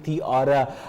تھی اور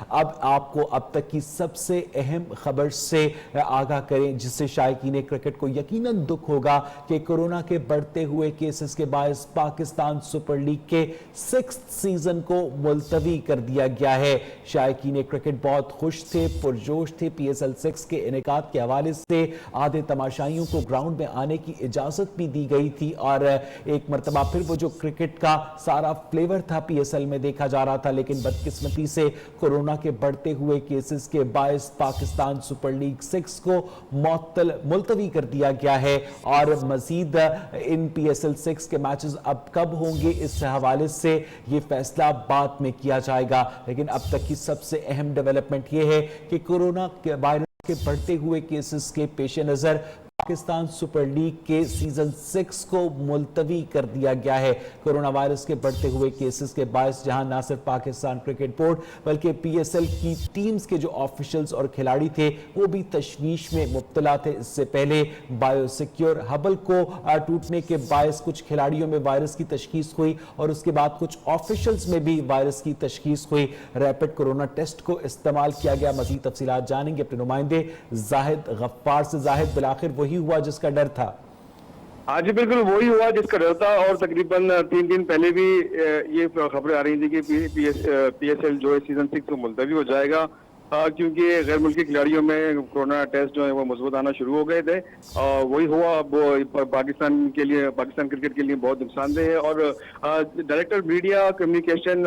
اب آپ کو اب تک کی سب سے اہم خبر سے آگاہ کریں جس سے شائقین کرکٹ کو یقیناً دکھ ہوگا کہ کورونا کے بڑھتے ہوئے کیسز کے باعث پاکستان سپر لیگ کے 6th سیزن کو ملتوی کر دیا گیا ہے۔ شائقین کرکٹ بہت خوش تھے، پرجوش تھے۔ PSL 6 کے انعقاد کے حوالے سے آدھے تماشائیوں کو گراؤنڈ میں آنے کی اجازت بھی دی گئی تھی اور ایک مرتبہ پھر وہ جو کرکٹ کا سارا فلیور تھا PSL میں دیکھا جا رہا تھا، لیکن بدقسمتی سے کورونا کے بڑھتے ہوئے کیسز کے باعث پاکستان سپر لیگ 6 کو ملتوی کر دیا گیا ہے اور مزید ان PSL 6 کے میچز اب کب ہوں گے اس حوالے سے یہ فیصلہ بعد میں کیا جائے گا، لیکن اب تک کی سب سے اہم ڈیولپمنٹ یہ ہے کہ کورونا کے وائرس کے بڑھتے ہوئے کیسز کے پیش نظر پاکستان سپر لیگ کے سیزن 6 کو ملتوی کر دیا گیا ہے۔ کورونا وائرس کے بڑھتے ہوئے کیسز کے باعث جہاں نہ صرف پاکستان کرکٹ بورڈ بلکہ PSL کی ٹیمز کے جو آفیشلز اور کھلاڑی تھے وہ بھی تشویش میں مبتلا تھے۔ اس سے پہلے بایو سیکیور ہبل کو ٹوٹنے کے باعث کچھ کھلاڑیوں میں وائرس کی تشخیص ہوئی اور اس کے بعد کچھ آفیشلز میں بھی وائرس کی تشخیص ہوئی۔ ریپڈ کورونا ٹیسٹ کو استعمال کیا گیا۔ مزید تفصیلات جانیں گے اپنے نمائندے زاہد غفار سے۔ زاہد، بالآخر وہی ہوا جس کا ڈر تھا؟ ہاں جی بالکل وہی ہوا جس کا ڈر تھا، اور تقریباً 3 دن پہلے بھی یہ خبریں آ رہی تھی کہ PSL جو ہے سیزن 6 کو ملتوی ہو جائے گا کیونکہ غیر ملکی کھلاڑیوں میں کورونا ٹیسٹ جو ہے وہ مثبت آنا شروع ہو گئے تھے۔ وہی ہوا، اب پاکستان کرکٹ کے لیے بہت نقصان دہ ہے۔ اور ڈائریکٹر میڈیا کمیونیکیشن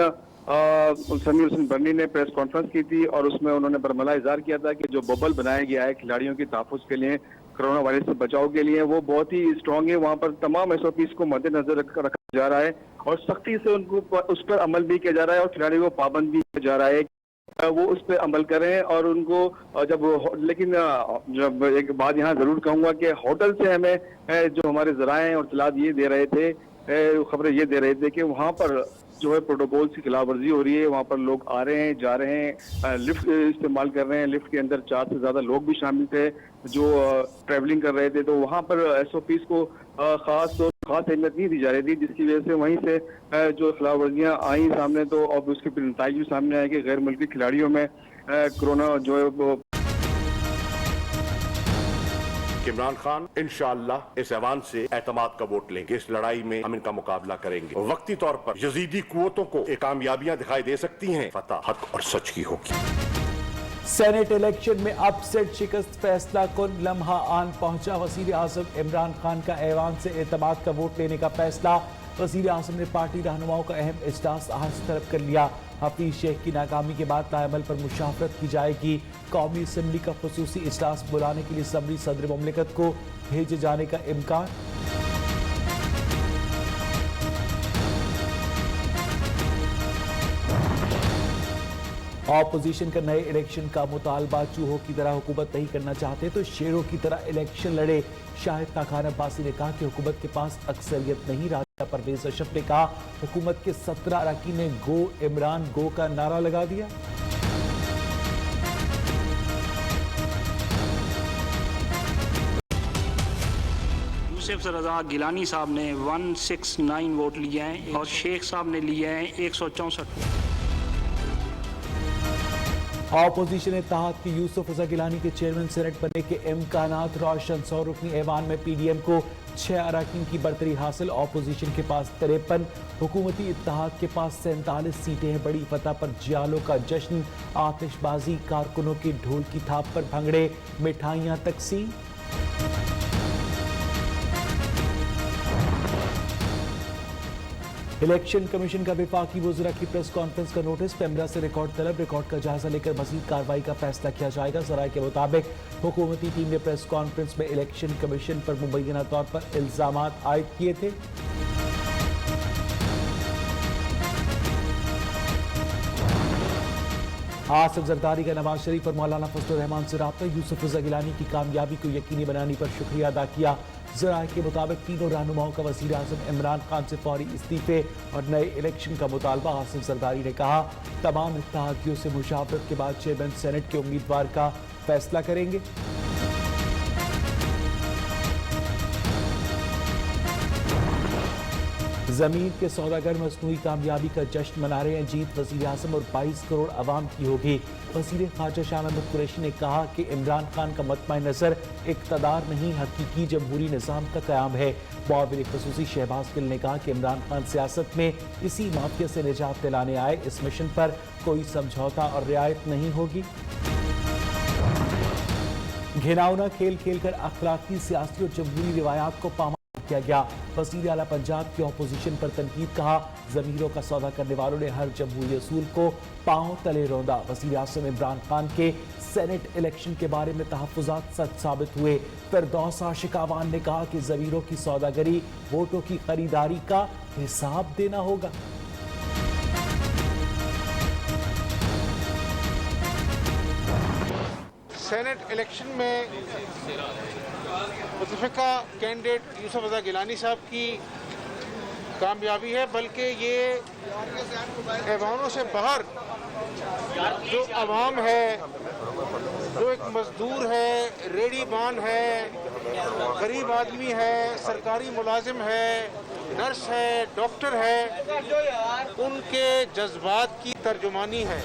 سمیع حسن برنی نے پریس کانفرنس کی تھی اور اس میں انہوں نے برملا اظہار کیا تھا کہ جو ببل بنایا گیا ہے کھلاڑیوں کے تحفظ کے لیے، کرونا وائرس سے بچاؤ کے لیے، وہ بہت ہی اسٹرانگ ہے۔ وہاں پر تمام SOPs کو مد نظر رکھا جا رہا ہے اور سختی سے ان کو اس پر عمل بھی کیا جا رہا ہے اور کھلاڑیوں کو پابند بھی کیا جا رہا ہے وہ اس پہ عمل کریں۔ اور ان کو لیکن جب ایک بات یہاں ضرور کہوں گا کہ ہوٹل سے ہمیں جو ہمارے ذرائع اور اطلاعات یہ دے رہے تھے، خبریں یہ دے رہے تھے کہ وہاں پر جو ہے پروٹوکول کی خلاف ورزی ہو رہی ہے، وہاں پر لوگ آ رہے ہیں، جا رہے ہیں، لفٹ استعمال کر رہے ہیں، لفٹ کے اندر 4 سے زیادہ لوگ بھی شامل تھے جو ٹریولنگ کر رہے تھے، تو وہاں پر SOPs کو خاص اہمیت نہیں دی جا رہی تھی، جس کی وجہ سے وہیں سے جو خلاف ورزیاں آئیں سامنے، تو اب اس کے پھر نتائج بھی سامنے آئے کہ غیر ملکی کھلاڑیوں میں کورونا جو ہے وہ عمران خان انشاءاللہ اس ایوان سے اعتماد کا ووٹ لیں گے۔ اس لڑائی میں ہم ان کا مقابلہ کریں گے۔ وقتی طور پر یزیدی قوتوں کو کامیابیاں دکھائی دے سکتی ہیں، فتح حق اور سچ کی ہوگی۔ سینیٹ الیکشن میں اپ سیٹ شکست فیصلہ کن لمحہ آن پہنچا۔ وزیر اعظم عمران خان کا ایوان سے اعتماد کا ووٹ لینے کا فیصلہ۔ وزیر اعظم نے پارٹی رہنماؤں کا اہم اجلاس آج طلب کر لیا۔ حفیظ شیخ کی ناکامی کے بعد ناعمل پر مشاورت کی جائے گی۔ قومی اسمبلی کا خصوصی اجلاس بلانے کے لیے اسمبلی صدر مملکت کو بھیجے جانے کا امکان۔ اپوزیشن کا نئے الیکشن کا مطالبہ، چوہوں کی طرح حکومت نہیں کرنا چاہتے تو شیروں کی طرح الیکشن لڑے۔ شاہد خاقان عباسی نے کہا کہ حکومت کے پاس اکثریت نہیں۔ راجہ پرویز اشرف نے کہا حکومت کے 17 اراکین نے گو عمران گو کا نعرہ لگا دیا۔ یوسف رضا گیلانی صاحب نے 169 ووٹ لیے ہیں اور شیخ صاحب نے لیے ہیں 164۔ اپوزیشن اتحاد کی یوسف رضا گیلانی کے چیئرمین سینٹ بننے کے امکانات روشن۔ 100 رکنی ایوان میں PDM کو 6 اراکین کی برتری حاصل۔ اپوزیشن کے پاس 53، حکومتی اتحاد کے پاس 47 سیٹیں ہیں۔ بڑی فتح پر جیالوں کا جشن، آتش بازی، کارکنوں کے ڈھول کی تھاپ پر بھنگڑے، مٹھائیاں تقسیم۔ الیکشن کمیشن کا وفاقی وزراء کی پریس کانفرنس کا نوٹس۔ پیمرا سے ریکارڈ طلب، ریکارڈ کا جائزہ لے کر مزید کارروائی کا فیصلہ کیا جائے گا۔ ذرائع کے مطابق حکومتی ٹیم نے پریس کانفرنس میں الیکشن کمیشن پر مبینہ طور پر الزامات عائد کیے تھے۔ آصف زرداری کا نواز شریف اور مولانا فضل الرحمان سے رابطہ، یوسف رضا گیلانی کی کامیابی کو یقینی بنانے پر شکریہ ادا کیا۔ ذرائع کے مطابق تینوں رہنماؤں کا وزیر اعظم عمران خان سے فوری استعفے اور نئے الیکشن کا مطالبہ۔ آصف زرداری نے کہا تمام اتحادیوں سے مشاورت کے بعد چیئرمین سینٹ کے امیدوار کا فیصلہ کریں گے۔ ज़मीर के सौदागर मसनूई कामयाबी का जश्न मना रहे हैं। जीत वज़ीर आज़म और 22 करोड़ अवाम की होगी। वज़ीर ख़ारजा शाह महमूद कुरैशी ने कहा कि इमरान खान का मतमा नज़र इक़्तिदार नहीं, हकीकी जमहूरी निज़ाम का क़याम है। मुआविन ख़ुसूसी शहबाज गिल ने कहा कि इमरान खान सियासत में इसी माफिया से निजात दिलाने आए, इस मिशन पर कोई समझौता और रियायत नहीं होगी। घिनौना खेल खेलकर अखलाकी, सियासी और जमहूरी रिवायात को पामाल किया गया। वज़ीर आला पंजाब की अपोजिशन पर तनकीद, कहा ज़मीरों का सौदा करने वालों ने हर जमहूरी असूल को पांव तले रौंदा। वज़ीर आज़म इमरान खान के सेनेट इलेक्शन के बारे में तहफ़्फ़ुज़ात सच साबित हुए। फिरदौस आशिक आवान ने कहा कि ज़मीरों की सौदागरी, वोटों की खरीदारी का हिसाब देना होगा। सेनेट इलेक्शन में मुतफ़िका कैंडिडेट यूसुफ रज़ा गिलानी साहब की कामयाबी है, बल्कि ये ऐवानों से बाहर जो अवाम है, जो एक मजदूर है, रेहड़ीबान है, गरीब आदमी है, सरकारी मुलाजिम है, नर्स है, डॉक्टर है, उनके जज्बात की तर्जुमानी है।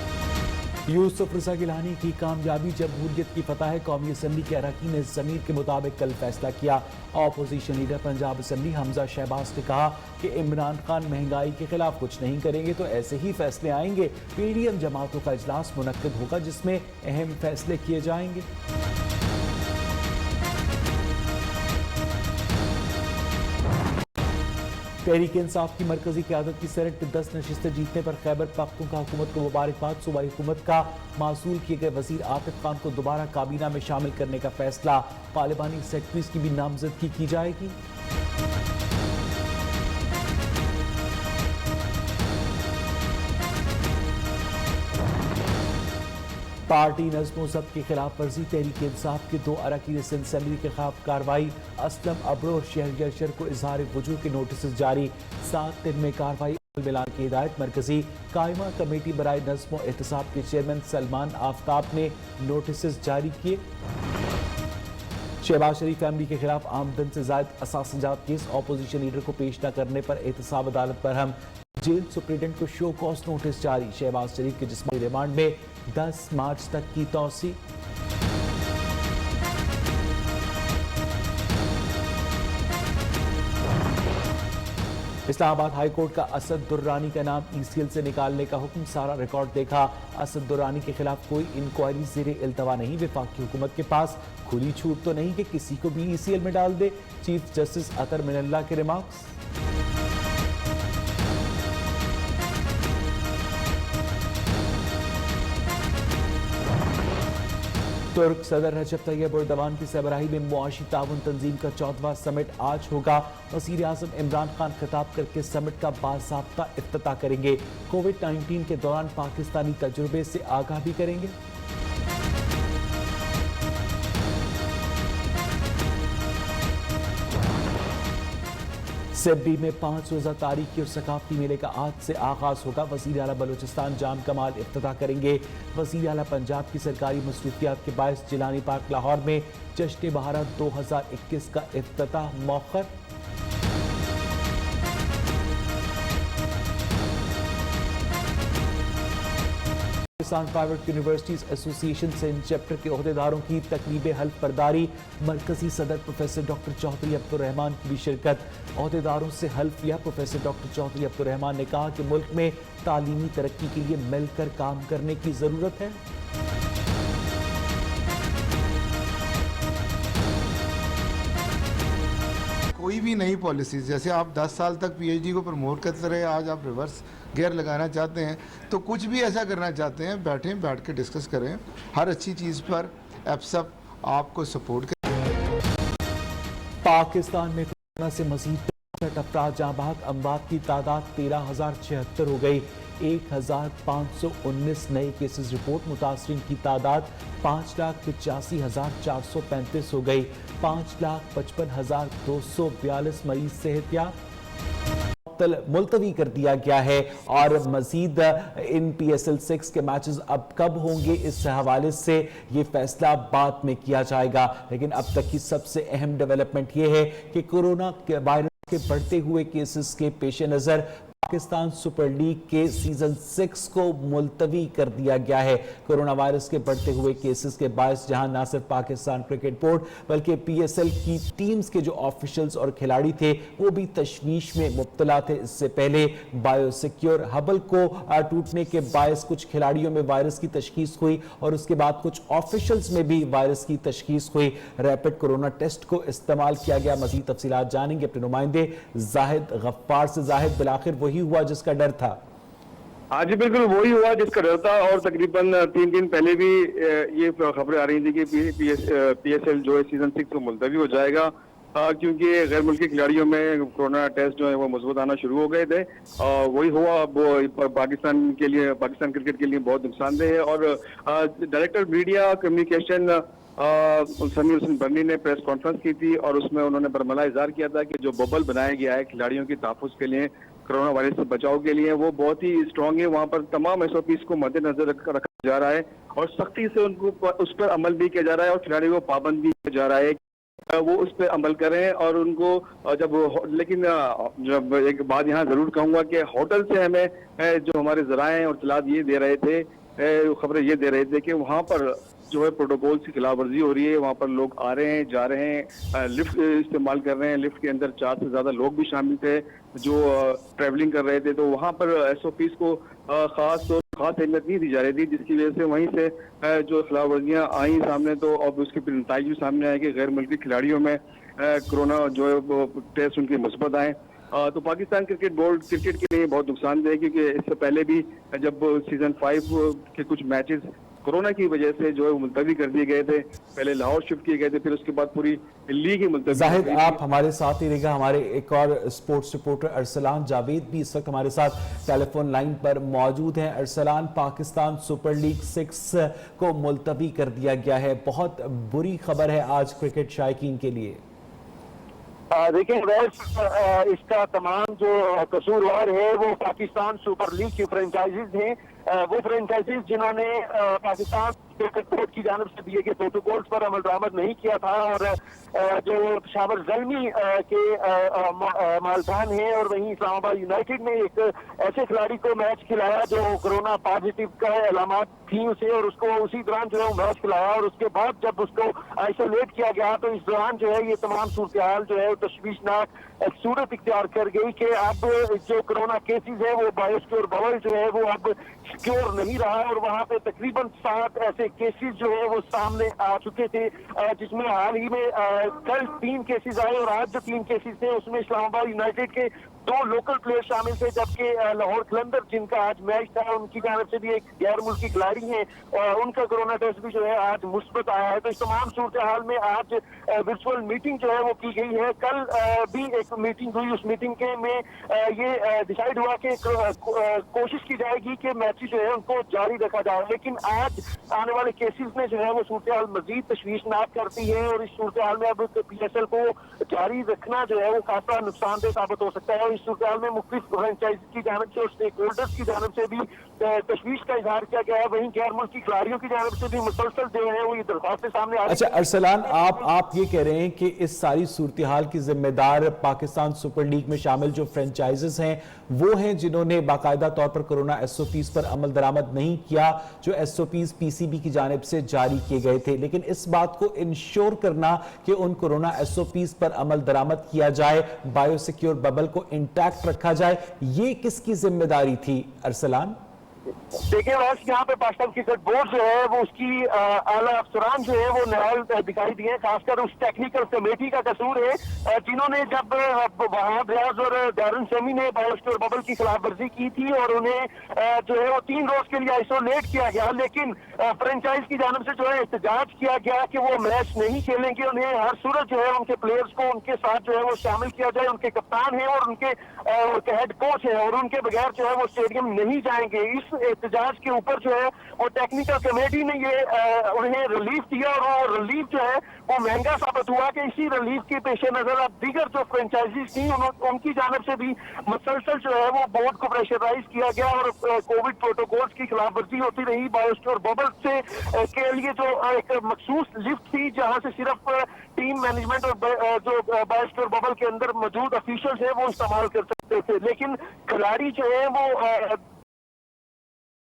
यूसुफ रज़ा गिलानी की कामयाबी जमहूरियत की फतह है। कौमी असम्बली के अरकान ने ज़मीर के मुताबिक कल फैसला किया। Opposition leader Punjab assembly Hamza Shahbaz ने कहा कि इमरान खान महंगाई के खिलाफ कुछ नहीं करेंगे तो ऐसे ही फैसले आएंगे। पीडीएम जमातों का इजलास मुनक्किद होगा जिसमें अहम फैसले किए जाएंगे। तहरीक इंसाफ की मरकजी क़यादत की सेनेट में 10 नशिस्तें जीतने पर खैबर पख्तूनख्वा हुकूमत को मुबारकबाद। सूबाई हुकूमत का मासूल किए गए वज़ीर आतिफ खान को दोबारा काबीना में शामिल करने का फैसला। पार्लिमानी सेक्रेटरीज की भी नामजदगी की जाएगी। पार्टी नज़्म ज़ब्त की खिलाफ वर्जी, तहरीक इंसाफ के 2 अरकान सिंध असेंबली के खिलाफ कार्रवाई। असलम अब्रो और शहरियार अशर को इजहार वजूह के नोटिस जारी। 7 दिन में कार्रवाई मिलान की हिदायत। मरकजी कायमा कमेटी बराए नज़्म और एहतसाब के चेयरमैन सलमान आफ्ताब ने नोटिस जारी किए। शहबाज शरीफ फैमिली के खिलाफ आमदन से ज़ायद असासजात केस, अपोजिशन लीडर को पेश न करने पर एहतसाब अदालत पर हम। जेल सुप्रिटेंडेंट को शो कॉज नोटिस जारी। शहबाज शरीफ के जिस्मानी रिमांड में 10 मार्च तक की तौसी। इस्लामाबाद हाई कोर्ट का असद दुर्रानी का नाम ईसीएल से निकालने का हुक्म। सारा रिकॉर्ड देखा, असद दुर्रानी के खिलाफ कोई इंक्वायरी ज़ेरे इल्तवा नहीं। वफाकी हुकूमत के पास खुली छूट तो नहीं कि किसी को भी ईसीएल में डाल दे। चीफ जस्टिस अतर मिनल्ला के रिमार्क्स। तुर्क सदर रजब तैयब एर्दोगान की सरबराही में मुआशी ताउन तंजीम का 14वां समिट आज होगा। वज़ीर आज़म इमरान खान खिताब करके समिट का बाज़ाब्ता इफ्तिताह करेंगे। कोविड-19 के दौरान पाकिस्तानी तजुर्बे से आगाह भी करेंगे। सिब्बी में 5 रोज़ा तारीखी और सकाफती मेले का आज से आगाज होगा। वज़ीर आला बलूचिस्तान जाम कमाल इफ्तिताह करेंगे। वज़ीर आला पंजाब की सरकारी मसरूफियात के बायस जिलानी पार्क लाहौर में जश्न बहारात 2021 का इफ्तिताह मौखर। Pakistan private universities association Sindh chapter के ओहदेदारों की तकरीब हल्फ बर्दारी। मरकजी सदर प्रोफेसर डॉक्टर चौधरी अब्दुर्रहमान की भी शिरकत। ओहदेदारों से हल्फ लिया। प्रोफेसर डॉक्टर चौधरी अब्दुर्रहमान ने कहा कि मुल्क में तालीमी तरक्की के लिए मिलकर काम करने की जरूरत है। कोई भी नई पॉलिसीज़, जैसे आप 10 साल तक पीएचडी को प्रमोट करते रहे, आज आप रिवर्स गियर लगाना चाहते हैं, तो कुछ भी ऐसा करना चाहते हैं, बैठ के डिस्कस करें। हर अच्छी चीज़ पर एप्सअप आपको सपोर्ट करें। पाकिस्तान में कोरोना से मजीद 65 अफराद जहां बहक, अमवात की तादाद 13,076 हो गई। 1,519 नए केसेस रिपोर्ट। मुतासरीन की तादाद 5,85,435 हो गई। 5,55,242 मरीज सेहतियाब। मुलतवी कर दिया गया है और मजीद इन PSL 6 के मैचेस अब कब होंगे इस हवाले से ये फैसला बाद में किया जाएगा। लेकिन अब तक की सबसे अहम डेवलपमेंट ये है कि कोरोना के वायरस के बढ़ते हुए केसेस के पेश नजर पाकिस्तान सुपर लीग के सीजन 6 को मुलतवी कर दिया गया है। कोरोना वायरस के बढ़ते हुए केसेस के बायस जहां न सिर्फ पाकिस्तान क्रिकेट बोर्ड बल्कि पीएसएल की टीम्स के जो ऑफिशियल्स और खिलाड़ी थे वो भी तशवीश में मुब्तला थे। इससे पहले बायोसिक्योर हबल को टूटने के बायस कुछ खिलाड़ियों में वायरस की तशखीस हुई और उसके बाद कुछ ऑफिशियल्स में भी वायरस की तशखीस हुई। रैपिड कोरोना टेस्ट को इस्तेमाल किया गया। मजीद तफसीलात जानेंगे अपने नुमाइंदे जाहिद गफ्फार से। जाहिद, बिलाखिर वही हुआ जिसका डर था? आज बिल्कुल वही हुआ जिसका डर था और तकरीबन 3 दिन पहले भी ये खबरें आ रही थी कि पीएसएल जो है सीजन 6 को मुलतवी हो जाएगा क्योंकि गैर मुल्की खिलाड़ियों में कोरोना टेस्ट जो है वो मजबूत आना शुरू हो गए थे। वही हुआ। वो पाकिस्तान क्रिकेट के लिए बहुत नुकसानदेह है। और director media communication Sameer Hussain Burney ने प्रेस कॉन्फ्रेंस की थी और उसमें उन्होंने बरमला इजहार किया था कि जो बबल बनाया गया है खिलाड़ियों की तहफ़्फ़ुज़ के लिए, कोरोना वायरस से बचाव के लिए, वो बहुत ही स्ट्रांग है। वहाँ पर तमाम एसओपीज को मद्देनजर रखा जा रहा है और सख्ती से उनको उस पर अमल भी किया जा रहा है और खिलाड़ियों को पाबंद भी किया जा रहा है वो उस पर अमल करें। और उनको लेकिन जब एक बात यहाँ जरूर कहूँगा कि होटल से हमें जो हमारे ज़राए हैं और इत्तलात ये दे रहे थे, खबरें ये दे रहे थे कि वहाँ पर जो है प्रोटोकॉल की खिलाफ वर्जी हो रही है। वहाँ पर लोग आ रहे हैं, जा रहे हैं, लिफ्ट इस्तेमाल कर रहे हैं। लिफ्ट के अंदर 4 से ज़्यादा लोग भी शामिल थे जो ट्रैवलिंग कर रहे थे। तो वहाँ पर एसओपीज को खास अहमियत नहीं दी जा रही थी, जिसकी वजह से वहीं से जो खिलाफ वर्जियाँ आई सामने। तो अब उसके फिर नतीजे भी सामने आए कि गैर मुल्की खिलाड़ियों में कोरोना जो है वो टेस्ट उनके मुस्बत आए। तो पाकिस्तान क्रिकेट बोर्ड क्रिकेट के लिए बहुत नुकसानदेह है क्योंकि इससे पहले भी जब सीजन 5 के कुछ मैचेस कोरोना की वजह से जो है मुलतवी कर दिए गए थे, पहले लाहौर शिफ्ट किए गए थे, फिर उसके बाद पूरी लीग ही मुलतवी। जाहिद, आप हमारे साथ ही रहेगा। हमारे एक और स्पोर्ट्स रिपोर्टर अरसलान जावेद भी इस वक्त हमारे साथ टेलीफोन लाइन पर मौजूद हैं। अरसलान, पाकिस्तान सुपर लीग 6 को मुलतवी कर दिया गया है। बहुत बुरी खबर है आज क्रिकेट शायकीन के लिए। देखिए इसका तमाम जो कसूरवार है वो पाकिस्तान सुपर लीग की फ्रेंचाइजीज हैं। वो फ्रेंचाइजीज जिन्होंने पाकिस्तान क्रिकेट बोर्ड की जानिब से दिए गए प्रोटोकॉल्स पर अमल दरामद नहीं किया था और जो शावर ज़ल्मी के मालकान हैं और वहीं इस्लामाबाद यूनाइटेड ने एक ऐसे खिलाड़ी को मैच खिलाया जो कोरोना पॉजिटिव का अलामत थी उसे, और उसको उसी दौरान जो है वो मैच खिलाया और उसके बाद जब उसको आइसोलेट किया गया तो इस दौरान जो है ये तमाम सूरत हाल जो है तशवीशनाक सूरत इख्तियार कर गई कि अब जो कोरोना केसेस है वो बायोसिक्योर बबल जो है वो अब सिक्योर नहीं रहा और वहाँ पे तकरीबन 7 ऐसे केसेस जो है वो सामने आ चुके थे, जिसमें हाल ही में कल 3 केसेस आए और आज जो 3 केसेस थे उसमें इस्लामाबाद यूनाइटेड के 2 लोकल प्लेयर शामिल थे, जबकि लाहौर कलंदर जिनका आज मैच था उनकी जानिब से भी एक गैर मुल्की खिलाड़ी है और उनका कोरोना टेस्ट भी जो है आज मुस्बत आया है। तो इस तमाम सूरत हाल में आज वर्चुअल मीटिंग जो है वो की गई है। कल भी एक मीटिंग हुई, उस मीटिंग के में ये डिसाइड हुआ कि कोशिश की जाएगी कि मैचेस जो है उनको जारी रखा जाए, लेकिन आज आने वाले केसेस में जो है वो सूरत हाल मजीद तशवीशनाक करती है और इस सूरत हाल में अब पीएसएल को जारी रखना जो है वो खासा नुकसानदेह साबित हो सकता है। इस सूरत हाल में मुख्तलिफ फ्रेंचाइज की जानिब से और स्टेक होल्डर्स की जानिब से भी तशवीश का इजहार किया गया है, वहीं गैर मुल्की खिलाड़ियों की जानिब से भी मुसलसल जो है वो ये दरख्वास्तें सामने आ रही हैं। अच्छा अरसलान, आप ये कह रहे हैं कि इस सारी सूरत हाल की जिम्मेदार पाकिस्तान सुपर लीग में शामिल जो फ्रेंचाइजेस हैं वो हैं जिन्होंने बाकायदा तौर पर कोरोना एसओपीज पर अमल दरामद नहीं किया, जो एसओपीज पीसीबी की जानिब से जारी किए गए थे। लेकिन इस बात को इंश्योर करना कि उन कोरोना एसओपीज पर अमल दरामद किया जाए, बायोसिक्योर बबल को इंटैक्ट रखा जाए, ये किसकी जिम्मेदारी थी अरसलान? देखिए बस यहाँ पे पाकिस्तान क्रिकेट बोर्ड जो है वो उसकी आला अफसरान जो है वो नाराज दिखाई दिए, खासकर उस टेक्निकल कमेटी का कसूर है जिन्होंने जब वहाब रियाज और दारुन शमी ने बायोसिक्योर बबल की खिलाफ वर्जी की थी और उन्हें जो है वो 3 रोज के लिए आइसोलेट किया गया, लेकिन फ्रेंचाइज की जानिब से जो है एहतजाज किया गया कि वो मैच नहीं खेलेंगे, उन्हें हर सूरत जो है उनके प्लेयर्स को उनके साथ जो है वो शामिल किया जाए, उनके कप्तान है और उनके हेड कोच है और उनके बगैर जो है वो स्टेडियम नहीं जाएंगे। इस احتجاج کے اوپر جو ہے وہ ٹیکنیکل کمیٹی نے یہ انہیں ریلیف دیا اور وہ ریلیف جو ہے وہ مہنگا ثابت ہوا کہ اسی ریلیف کے پیش نظر اب دیگر جو فرینچائزیز تھیں ان کی جانب سے بھی مسلسل جو ہے وہ بورڈ کو پریشرائز کیا گیا اور کووڈ پروٹوکولز کی خلاف ورزی ہوتی رہی. بایوسٹور ببل سے کے لیے جو ایک مخصوص لفٹ تھی جہاں سے صرف ٹیم مینجمنٹ اور جو بایوسٹور ببل کے اندر موجود افیشلز ہیں وہ استعمال کر سکتے تھے, لیکن کھلاڑی جو ہے وہ